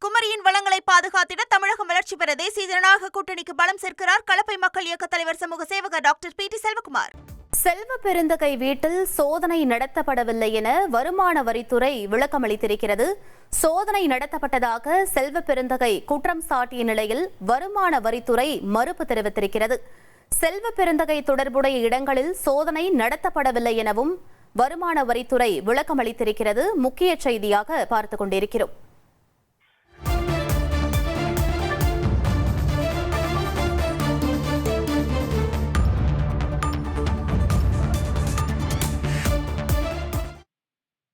குமரியின் வளங்களை பாதுகாத்திட தமிழகம் வளர்ச்சி பெற தேசிய ஜனநாயக கூட்டணிக்கு பலம் சேர்க்கிறார் கலப்பை மக்கள் இயக்க தலைவர் சமூக சேவகர் டாக்டர் பி.டி. செல்வகுமார். செல்வ பெருந்தகை வீட்டில் சோதனை நடத்தப்படவில்லை என வருமான வரித்துறை விளக்கமளித்திருக்கிறது. சோதனை நடத்தப்பட்டதாக செல்வ பெருந்தகை குற்றம் சாட்டிய நிலையில் வருமான வரித்துறை மறுப்பு தெரிவித்திருக்கிறது. செல்வ பெருந்தகை தொடர்புடைய இடங்களில் சோதனை நடத்தப்படவில்லை எனவும் வருமான வரித்துறை விளக்கமளித்திருக்கிறது. முக்கிய செய்தியாக பார்த்துக் கொண்டிருக்கிறோம்.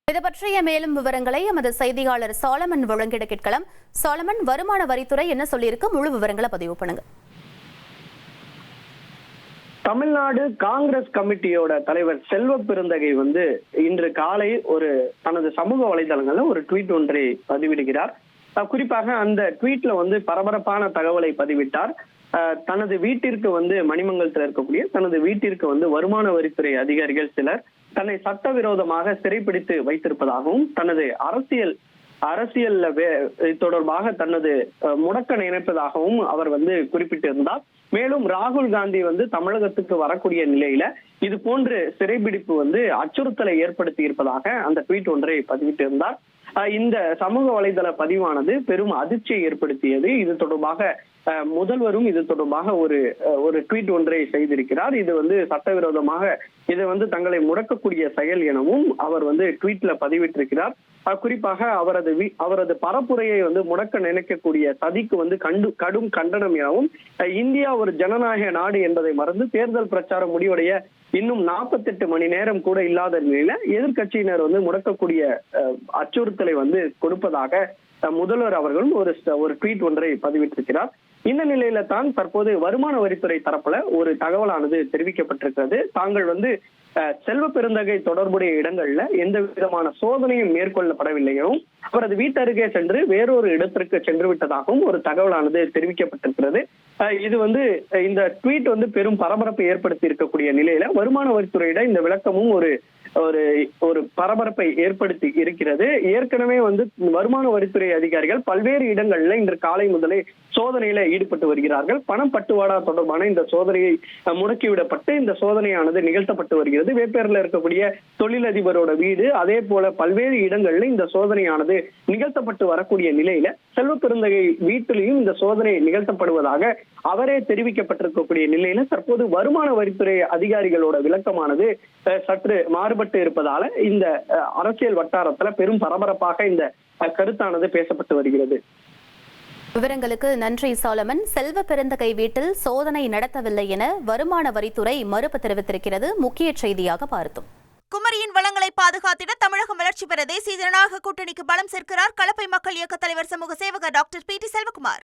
இது பற்றிய மேலும் விவரங்களை எமது செய்தியாளர் சாலமன் வழங்கிட கேட்கலாம். சாலமன், வருமான வரித்துறை என்ன சொல்லியிருக்கு? முழு விவரங்களை பதிவு பண்ணுங்க. தமிழ்நாடு காங்கிரஸ் கமிட்டியோட தலைவர் செல்வ பெருந்தகை இன்று காலை தனது சமூக வலைதளங்கள்ல ஒரு ட்வீட் ஒன்றை பதிவிடுகிறார். குறிப்பாக அந்த ட்வீட்ல பரபரப்பான தகவலை பதிவிட்டார். தனது வீட்டிற்கு மணிமங்கலத்தில் இருக்கக்கூடிய தனது வீட்டிற்கு வருமான வரித்துறை அதிகாரிகள் சிலர் தன்னை சட்டவிரோதமாக சிறைப்பிடித்து வைத்திருப்பதாகவும் தனது அரசியல் தொடர்பாக தனது முடக்க நினைப்பதாகவும் அவர் குறிப்பிட்டிருந்தார். மேலும் ராகுல் காந்தி தமிழகத்துக்கு வரக்கூடிய நிலையில இது போன்று சிறைபிடிப்பு அச்சுறுத்தலை ஏற்படுத்தி இருப்பதாக அந்த ட்வீட் ஒன்றை பதிவிட்டிருந்தார். இந்த சமூக வலைதள பதிவானது பெரும் அதிர்ச்சியை ஏற்படுத்தியது. இது தொடர்பாக முதல்வரும் இது தொடர்பாக ஒரு ட்வீட் ஒன்றை செய்திருக்கிறார். இது சட்டவிரோதமாக இது தங்களை முடக்கக்கூடிய செயல் எனவும் அவர் ட்வீட்ல பதிவிட்டிருக்கிறார். குறிப்பாக அவரது பரப்புரையை முடக்க நினைக்கக்கூடிய சதிக்கு கடும் கண்டனம் எனவும் இந்தியா ஒரு ஜனநாயக நாடு என்பதை மறந்து தேர்தல் பிரச்சாரம் முடிவடைய இன்னும் 48 மணி நேரம் கூட இல்லாத நிலையில எதிர்கட்சியினர் முடக்கக்கூடிய அச்சுறுத்தலை கொடுப்பதாக முதல்வர் அவர்களும் ஒரு ட்வீட் ஒன்றை பதிவிட்டிருக்கிறார். இந்த நிலையில தான் தற்போது வருமான வரித்துறை தரப்புல ஒரு தகவலானது தெரிவிக்கப்பட்டிருக்கிறது. தாங்கள் செல்வ பெருந்தகை தொடர்புடைய இடங்கள்ல எந்த விதமான சோதனையும் மேற்கொள்ளப்படவில்லையும் அவரது வீட்டருகே சென்று வேறொரு இடத்திற்கு சென்று விட்டதாகவும் ஒரு தகவலானது தெரிவிக்கப்பட்டிருக்கிறது. இது இந்த ட்வீட் பெரும் பரபரப்பை ஏற்படுத்தி இருக்கக்கூடிய நிலையில வருமான வரித்துறையிட இந்த விளக்கமும் ஒரு பரபரப்பை ஏற்படுத்தி இருக்கிறது. ஏற்கனவே வருமான வரித்துறை அதிகாரிகள் பல்வேறு இடங்கள்ல இன்று காலை முதலே சோதனையில ஈடுபட்டு வருகிறார்கள். பணம் பட்டுவாடா தொடர்பான இந்த சோதனையை முடக்கிவிடப்பட்டு இந்த சோதனையானது நிகழ்த்தப்பட்டு வருகிறது. வேப்பேரில் இருக்கக்கூடிய தொழிலதிபரோட வீடு, அதே போல பல்வேறு இடங்கள்ல இந்த சோதனையானது நிகழ்த்தப்பட்டு வரக்கூடிய நிலையில செல்வ பெருந்தகை வீட்டிலையும் இந்த சோதனை நிகழ்த்தப்படுவதாக அவரே தெரிவிக்கப்பட்டிருக்கக்கூடிய நிலையில தற்போது வருமான வரித்துறை அதிகாரிகளோட விளக்கமானது சற்று மாறுபட்டு இருப்பதால இந்த அரசியல் வட்டாரத்துல பெரும் பரபரப்பாக இந்த கருத்தானது பேசப்பட்டு வருகிறது. விவரங்களுக்கு நன்றி சாலமன். செல்வ பெருந்தகை வீட்டில் சோதனை நடத்தவில்லை என வருமான வரித்துறை மறுப்பு தெரிவித்திருக்கிறது. முக்கிய செய்தியாக பார்த்தோம். குமரியின் வளங்களை பாதுகாத்திட தமிழகம் வளர்ச்சி பெற தேசிய ஜனநாயக கூட்டணிக்கு பலம் சேர்க்கிறார் கலப்பை மக்கள் இயக்க தலைவர் சமூக சேவகர் டாக்டர் பி.டி. செல்வகுமார்.